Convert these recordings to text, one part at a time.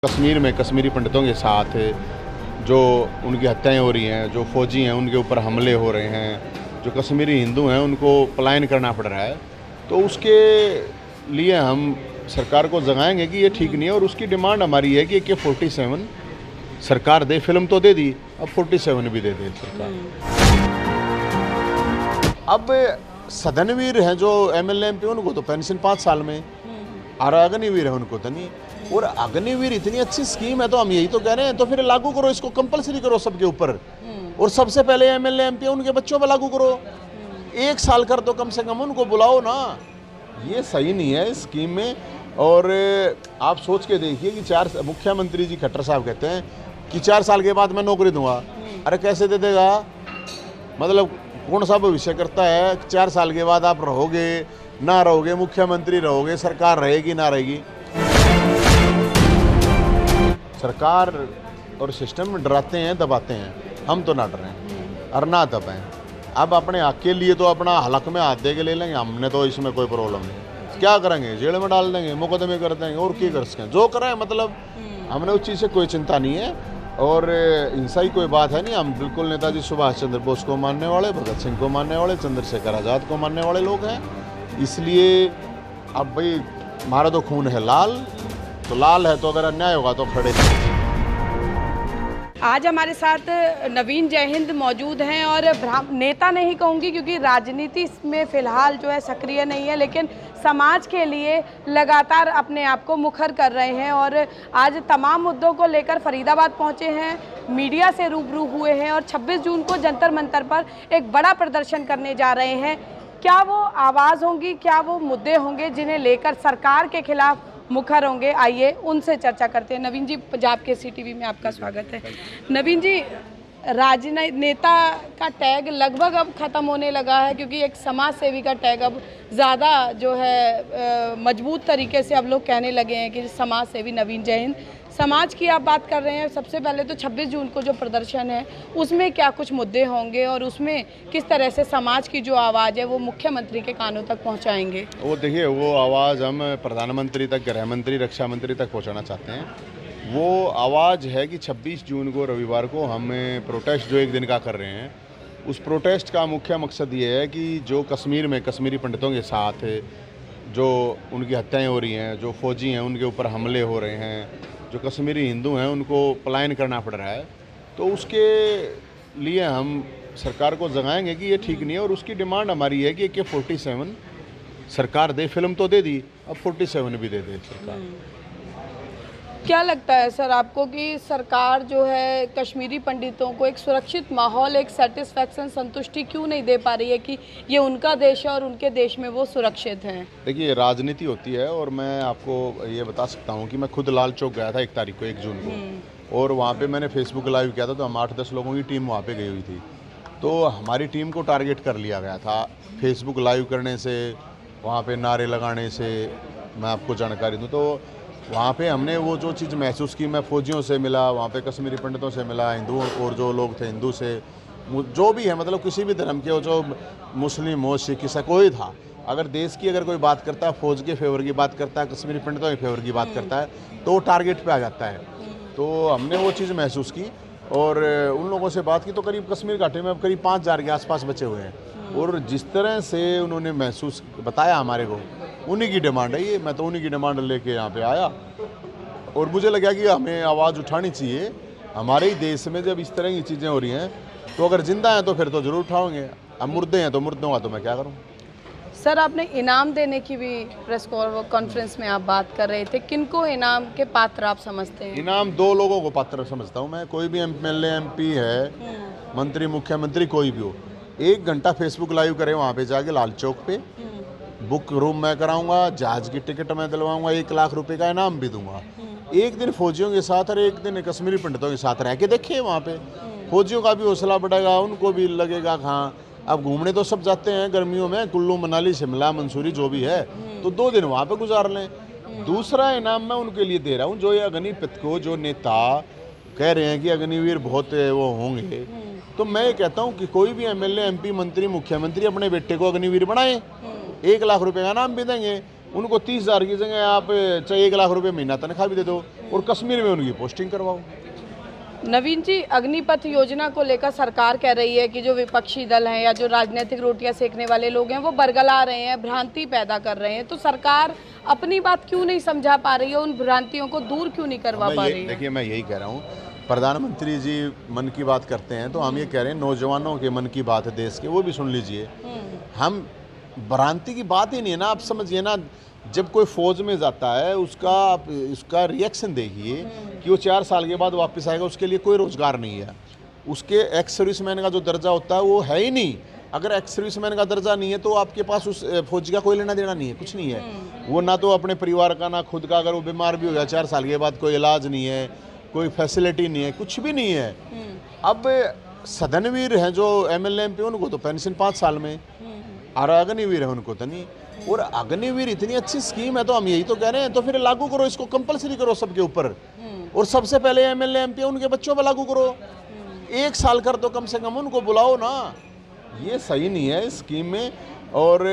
कश्मीर में कश्मीरी पंडितों के साथ जो उनकी हत्याएं हो रही हैं, जो फौजी हैं उनके ऊपर हमले हो रहे हैं, जो कश्मीरी हिंदू हैं उनको पलायन करना पड़ रहा है, तो उसके लिए हम सरकार को जगाएंगे कि ये ठीक नहीं है। और उसकी डिमांड हमारी है कि AK-47 सरकार दे। फिल्म तो दे दी, अब 47 भी दे दे सरकार। अब सदनवीर हैं जो MLA MP, उनको तो पेंशन 5 साल में, और अग्निवीर है उनको तो नहीं। और अग्निवीर इतनी अच्छी स्कीम है तो हम यही तो कह रहे हैं, तो फिर लागू करो इसको, कंपलसरी करो सबके ऊपर। और सबसे पहले MLA MP उनके बच्चों पर लागू करो। 1 साल कर दो कम से कम, उनको बुलाओ ना। ये सही नहीं है इस स्कीम में। और आप सोच के देखिए कि मुख्यमंत्री जी खट्टर साहब कहते हैं कि 4 साल के बाद मैं नौकरी दूंगा। अरे कैसे दे देगा? मतलब कौन सा भविष्य करता है? 4 साल के बाद आप रहोगे ना रहोगे, मुख्यमंत्री रहोगे, सरकार रहेगी ना रहेगी। सरकार और सिस्टम में डराते हैं, दबाते हैं। हम तो ना डरें और ना दबाएं। अब अपने हक के लिए तो अपना हलक में हाथ दे के ले लेंगे, हमने तो इसमें कोई प्रॉब्लम नहीं। क्या करेंगे? जेल में डाल देंगे, मुकदमे कर देंगे, और क्या कर सकें? जो करें, मतलब हमने उस चीज़ से कोई चिंता नहीं है। और हिंसा ही कोई बात है नहीं। हम बिल्कुल नेताजी सुभाष चंद्र बोस को मानने वाले, भगत सिंह को मानने वाले, चंद्रशेखर आज़ाद को मानने वाले लोग हैं। इसलिए अब भाई हमारा तो खून है लाल, तो लाल है, तो अगर अन्याय होगा तो खड़े। आज हमारे साथ नवीन जयहिंद मौजूद हैं और नेता नहीं कहूँगी क्योंकि राजनीति में फ़िलहाल जो है सक्रिय नहीं है, लेकिन समाज के लिए लगातार अपने आप को मुखर कर रहे हैं। और आज तमाम मुद्दों को लेकर फरीदाबाद पहुँचे हैं, मीडिया से रूबरू हुए हैं और 26 जून को जंतर मंतर पर एक बड़ा प्रदर्शन करने जा रहे हैं। क्या वो आवाज़ होंगी, क्या वो मुद्दे होंगे जिन्हें लेकर सरकार के खिलाफ मुखर होंगे? आइए उनसे चर्चा करते हैं। नवीन जी, पंजाब केसरी टीवी में आपका स्वागत है। नवीन जी, राजनेता का टैग लगभग अब ख़त्म होने लगा है, क्योंकि एक समाज सेवी का टैग अब ज़्यादा जो है मजबूत तरीके से अब लोग कहने लगे हैं कि समाज सेवी नवीन जयहिंद। समाज की आप बात कर रहे हैं, सबसे पहले तो 26 जून को जो प्रदर्शन है उसमें क्या कुछ मुद्दे होंगे और उसमें किस तरह से समाज की जो आवाज़ है वो मुख्यमंत्री के कानों तक पहुंचाएंगे? वो देखिए, वो आवाज़ हम प्रधानमंत्री तक, गृह मंत्री, रक्षा मंत्री तक पहुंचाना चाहते हैं। वो आवाज़ है कि 26 जून को रविवार को हम प्रोटेस्ट जो 1 दिन का कर रहे हैं, उस प्रोटेस्ट का मुख्य मकसद ये है कि जो कश्मीर में कश्मीरी पंडितों के साथ जो उनकी हत्याएं हो रही हैं, जो फौजी हैं उनके ऊपर हमले हो रहे हैं, जो कश्मीरी हिंदू हैं उनको पलायन करना पड़ रहा है, तो उसके लिए हम सरकार को जगाएंगे कि ये ठीक नहीं है। और उसकी डिमांड हमारी है कि AK-47 सरकार दे। फिल्म तो दे दी, अब 47 भी दे दे सरकार। क्या लगता है सर आपको कि सरकार जो है कश्मीरी पंडितों को एक सुरक्षित माहौल, एक सेटिस्फैक्शन, संतुष्टि क्यों नहीं दे पा रही है कि ये उनका देश है और उनके देश में वो सुरक्षित हैं? देखिए, राजनीति होती है और मैं आपको ये बता सकता हूँ कि मैं खुद लाल चौक गया था 1 तारीख को, 1 जून को, और वहाँ पे मैंने फेसबुक लाइव किया था। तो हम 8-10 लोगों की टीम वहाँ पे गई हुई थी। तो हमारी टीम को टारगेट कर लिया गया था फेसबुक लाइव करने से, वहाँ पे नारे लगाने से। मैं आपको जानकारी दूँ तो वहाँ पे हमने वो जो चीज़ महसूस की, मैं फौजियों से मिला, वहाँ पे कश्मीरी पंडितों से मिला, हिंदुओं और जो लोग थे हिंदू से, जो भी है, मतलब किसी भी धर्म के हो, जो मुस्लिम हो, सिख, ईसाई, कोई था। अगर देश की अगर कोई बात करता है, फौज के फेवर की बात करता है, कश्मीरी पंडितों के फेवर की बात करता है, तो टारगेट पे आ जाता है। तो हमने वो चीज़ महसूस की और उन लोगों से बात की, तो करीब कश्मीर घाटी में अब करीब 5000 के आसपास बचे हुए हैं। और जिस तरह से उन्होंने महसूस बताया हमारे को, उन्हीं की डिमांड है ये। मैं तो उन्हीं की डिमांड लेके यहाँ पे आया और मुझे लगा कि हमें आवाज़ उठानी चाहिए। हमारे ही देश में जब इस तरह की चीज़ें हो रही हैं, तो अगर जिंदा हैं तो फिर तो ज़रूर उठाओगे। अब मुर्दे हैं तो मुर्दों का तो मैं क्या करूँ। सर, आपने इनाम देने की भी प्रेस कॉन्फ्रेंस में आप बात कर रहे थे, किनको इनाम के पात्र आप समझते हैं? इनाम 2 लोगों को पात्र समझता हूँ मैं। कोई भी MLA MP है, मंत्री, मुख्यमंत्री, कोई भी हो, 1 घंटा फेसबुक लाइव करे वहाँ पे जाके लाल चौक पे। बुक रूम मैं कराऊंगा, जहाज की टिकट मैं दिलवाऊंगा, 1 लाख रुपए का इनाम भी दूंगा। 1 दिन फौजियों के साथ और 1 दिन कश्मीरी पंडितों के साथ रह के देखिए। वहाँ पे फौजियों का भी हौसला बढ़ेगा, उनको भी लगेगा हाँ अब घूमने तो सब जाते हैं गर्मियों में, कुल्लू मनाली, शिमला, मंसूरी, जो भी है, तो 2 दिन वहाँ पे गुजार लें। दूसरा इनाम मैं उनके लिए दे रहा हूँ जो ये अग्निपथ को, जो नेता कह रहे हैं कि अग्निवीर बहुत वो होंगे, तो मैं ये कहता हूँ कि कोई भी MLA MP, मंत्री, मुख्यमंत्री अपने बेटे को अग्निवीर बनाए। 1 लाख रुपए का इनाम भी देंगे। उनको 30,000 की जगह आप चाहे 1 लाख रुपए महीना तनख्वाह भी दे दो और कश्मीर में उनकी पोस्टिंग करवाओ। नवीन जी, अग्निपथ योजना को लेकर सरकार कह रही है कि जो विपक्षी दल हैं या जो राजनीतिक रोटियां सेकने वाले लोग हैं वो बरगला रहे हैं, भ्रांति पैदा कर रहे हैं, तो सरकार अपनी बात क्यों नहीं समझा पा रही है, उन भ्रांतियों को दूर क्यों नहीं करवा पा रही है? देखिए, मैं यही कह रहा हूँ, प्रधानमंत्री जी मन की बात करते हैं तो हम ये कह रहे हैं नौजवानों के मन की बात है देश के, वो भी सुन लीजिए। हम भ्रांति की बात ही नहीं है ना, आप समझिए ना, जब कोई फौज में जाता है उसका रिएक्शन देखिए कि वो 4 साल के बाद वापस आएगा, उसके लिए कोई रोजगार नहीं है। उसके एक्स सर्विसमैन का जो दर्जा होता है वो है ही नहीं। अगर एक्स सर्विसमैन का दर्जा नहीं है तो आपके पास उस फौजी का कोई लेना देना नहीं है, कुछ नहीं है। वो ना तो अपने परिवार का ना खुद का, अगर वो बीमार भी हो गया 4 साल के बाद कोई इलाज नहीं है, कोई फैसिलिटी नहीं है, कुछ भी नहीं है। अब सदनवीर हैं जो MLA MP, उनको तो पेंशन 5 साल में, और अग्निवीर है उनको तो नहीं। और अग्निवीर इतनी अच्छी स्कीम है तो हम यही तो कह रहे हैं, तो फिर लागू करो इसको, कंपलसरी करो सबके ऊपर, और सबसे पहले MLA MP उनके बच्चों पर लागू करो। 1 साल कर दो कम से कम, उनको बुलाओ ना। ये सही नहीं है इस स्कीम में। और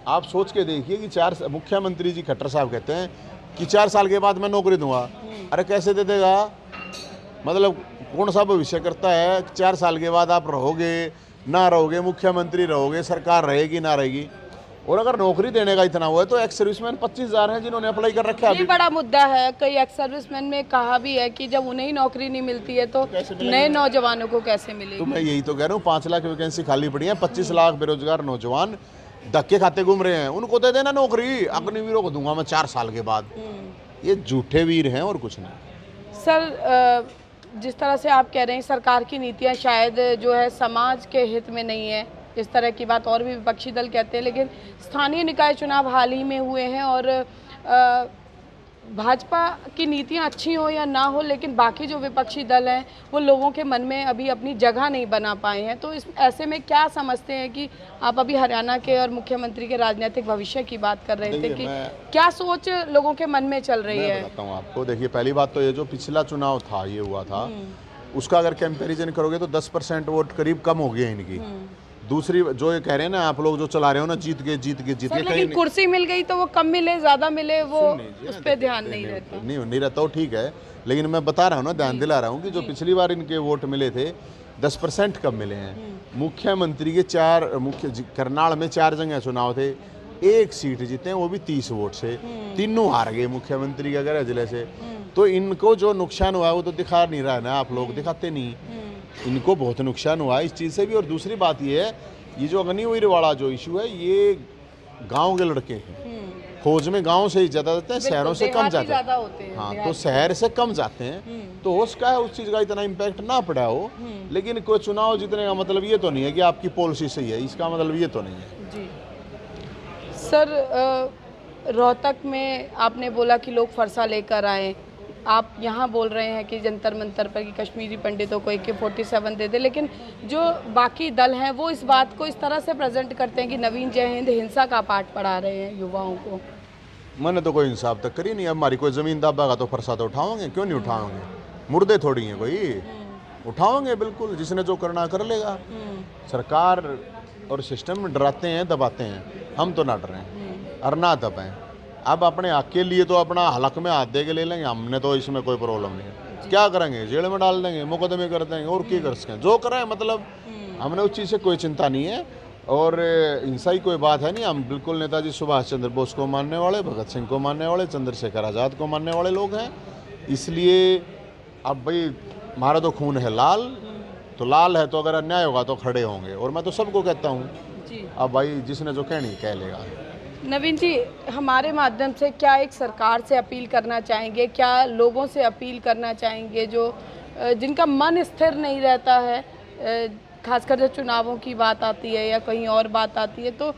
आप सोच के देखिए कि मुख्यमंत्री जी खट्टर साहब कहते हैं कि 4 साल के बाद मैं नौकरी दूंगा। अरे कैसे दे देगा? मतलब कौन सा भविष्य करता है? 4 साल के बाद आप रहोगे ना रहोगे, मुख्यमंत्री रहोगे, सरकार रहेगी ना रहेगी। और अगर नौकरी देने का इतना हुआ है तो एक्स सर्विसमैन 25,000 हैं जिन्होंने अप्लाई कर रखा है। ये बड़ा मुद्दा है। कई एक्स सर्विसमैन में कहा भी है कि जब उन्हें ही नौकरी नहीं मिलती है तो नए नौजवानों को कैसे मिलेगी? तो मैं यही तो कह रहा हूँ, 5 लाख वैकेंसी खाली पड़ी है, 25 लाख बेरोजगार नौजवान धक्के खाते घूम रहे हैं, उनको दे देना नौकरी। अग्निवीरों को दूंगा मैं 4 साल के बाद। ये झूठे वीर हैं और कुछ नहीं। सर, जिस तरह से आप कह रहे हैं सरकार की नीतियां शायद जो है समाज के हित में नहीं है, इस तरह की बात और भी विपक्षी दल कहते हैं, लेकिन स्थानीय निकाय चुनाव हाल ही में हुए हैं और भाजपा की नीतियां अच्छी हो या ना हो, लेकिन बाकी जो विपक्षी दल हैं वो लोगों के मन में अभी अपनी जगह नहीं बना पाए हैं। तो इस ऐसे में क्या समझते हैं कि आप अभी हरियाणा के और मुख्यमंत्री के राजनीतिक भविष्य की बात कर रहे थे कि क्या सोच लोगों के मन में चल रही है? मैं बताता हूँ आपको। देखिए, पहली बात तो ये जो पिछला चुनाव था, ये हुआ था, उसका अगर कंपैरिजन करोगे तो 10% वोट करीब कम हो गए इनकी। दूसरी जो ये कह रहे हैं ना आप लोग जो चला रहे हो ना, जीत गए लेकिन कुर्सी मिल गई तो वो कम मिले ज्यादा मिले वो उस पर ध्यान नहीं रहता। नहीं रहता, ठीक है, लेकिन मैं बता रहा हूँ ना, ध्यान दिला रहा हूँ कि जो पिछली बार इनके वोट मिले थे 10% कम मिले हैं। मुख्यमंत्री के करनाल में 4 जगह चुनाव थे, 1 सीट जीते, वो भी 30 वोट से, तीनों हार गए मुख्यमंत्री के गृह जिले से। तो इनको जो नुकसान हुआ वो तो दिखा नहीं रहा है ना, आप लोग दिखाते नहीं। इनको बहुत नुकसान हुआ इस चीज़ से भी। और दूसरी बात ये है, ये जो अग्निवीर वाला जो इशू है, ये गांव के लड़के हैं। फौज में गांव से ही ज़्यादा जाते हैं, शहरों से कम जाते हैं। हाँ, तो शहर से कम जाते हैं, तो हो सकता है उस चीज़ का इतना इम्पैक्ट ना पड़ा हो। लेकिन कोई चुनाव जीतने का मतलब ये तो नहीं है कि आपकी पॉलिसी सही है, इसका मतलब ये तो नहीं है जी। सर, रोहतक में आपने बोला कि लोग फरसा लेकर आए, आप यहाँ बोल रहे हैं कि जंतर मंतर पर कि कश्मीरी पंडितों को AK-47 दे दे, लेकिन जो बाकी दल हैं वो इस बात को इस तरह से प्रेजेंट करते हैं कि नवीन जयहिंद हिंसा का पाठ पढ़ा रहे हैं युवाओं को। मैंने तो कोई इंसाफ तक करी नहीं। अब हमारी कोई ज़मीन दाबेगा तो फरसा तो उठाओगे, क्यों नहीं उठाओगे? मुर्दे थोड़ी हैं कोई, उठाओगे बिल्कुल, जिसने जो करना कर लेगा। सरकार और सिस्टम डराते हैं, दबाते हैं, हम तो ना डरें और ना दबाएं। अब अपने हक के लिए तो अपना हलक में हाथ दे के ले लेंगे, हमने तो इसमें कोई प्रॉब्लम नहीं है। क्या करेंगे? जेल में डाल देंगे, मुकदमे कर देंगे, और क्या कर सकें, जो करें। मतलब हमने उस चीज़ से कोई चिंता नहीं है और हिंसा ही कोई बात है नहीं। हम बिल्कुल नेताजी सुभाष चंद्र बोस को मानने वाले, भगत सिंह को मानने वाले, चंद्रशेखर आज़ाद को मानने वाले लोग हैं। इसलिए अब भाई हमारा तो खून है लाल, तो लाल है तो अगर अन्याय होगा तो खड़े होंगे। और मैं तो सबको कहता हूँ, अब भाई जिसने जो कहनी कह लेगा। नवीन जी, हमारे माध्यम से क्या एक सरकार से अपील करना चाहेंगे, क्या लोगों से अपील करना चाहेंगे जो जिनका मन स्थिर नहीं रहता है, खासकर जब चुनावों की बात आती है या कहीं और बात आती है, तो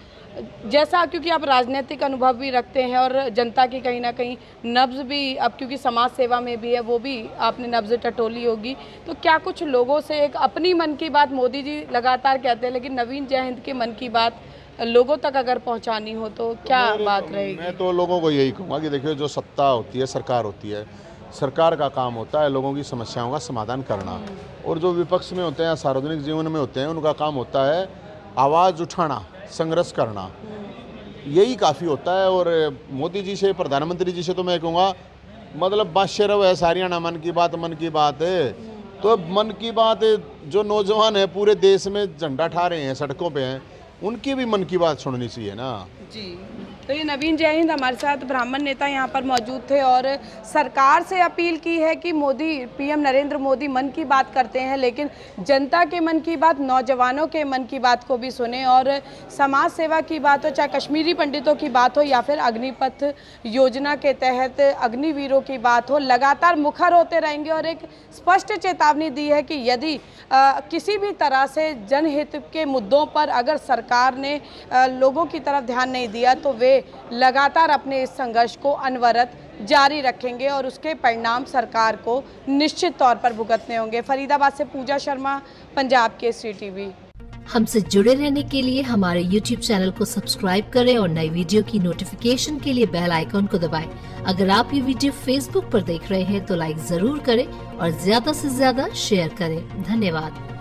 जैसा क्योंकि आप राजनीतिक अनुभव भी रखते हैं और जनता की कहीं ना कहीं नब्ज भी, अब क्योंकि समाज सेवा में भी है, वो भी आपने नब्ज टटोली होगी, तो क्या कुछ लोगों से एक अपनी मन की बात, मोदी जी लगातार कहते हैं लेकिन नवीन जयहिंद के मन की बात लोगों तक अगर पहुंचानी हो तो क्या बात रहेगी? मैं तो लोगों को यही कहूँगा कि देखिए, जो सत्ता होती है, सरकार होती है, सरकार का काम होता है लोगों की समस्याओं का समाधान करना। और जो विपक्ष में होते हैं, सार्वजनिक जीवन में होते हैं, उनका काम होता है आवाज़ उठाना, संघर्ष करना। यही काफ़ी होता है। और मोदी जी से, प्रधानमंत्री जी से तो मैं कहूँगा मतलब बादशाह है सारियाना, मन की बात है। तो अब मन की बात जो नौजवान है पूरे देश में झंडा ठा रहे हैं, सड़कों पे हैं, उनकी भी मन की बात सुननी चाहिए ना जी। तो ये नवीन जयहिंद हमारे साथ ब्राह्मण नेता यहाँ पर मौजूद थे और सरकार से अपील की है कि मोदी, पीएम नरेंद्र मोदी मन की बात करते हैं, लेकिन जनता के मन की बात, नौजवानों के मन की बात को भी सुने और समाज सेवा की बात हो, चाहे कश्मीरी पंडितों की बात हो या फिर अग्निपथ योजना के तहत अग्निवीरों की बात हो, लगातार मुखर होते रहेंगे। और एक स्पष्ट चेतावनी दी है कि यदि किसी भी तरह से जनहित के मुद्दों पर अगर सरकार ने लोगों की तरफ ध्यान नहीं दिया तो वे लगातार अपने इस संघर्ष को अनवरत जारी रखेंगे और उसके परिणाम सरकार को निश्चित तौर पर भुगतने होंगे। फरीदाबाद से पूजा शर्मा, पंजाब केसरी टीवी। हमसे जुड़े रहने के लिए हमारे YouTube चैनल को सब्सक्राइब करें और नई वीडियो की नोटिफिकेशन के लिए बेल आइकॉन को दबाएं। अगर आप ये वीडियो Facebook पर देख रहे हैं तो लाइक जरूर करें और ज्यादा से ज्यादा शेयर करें। धन्यवाद।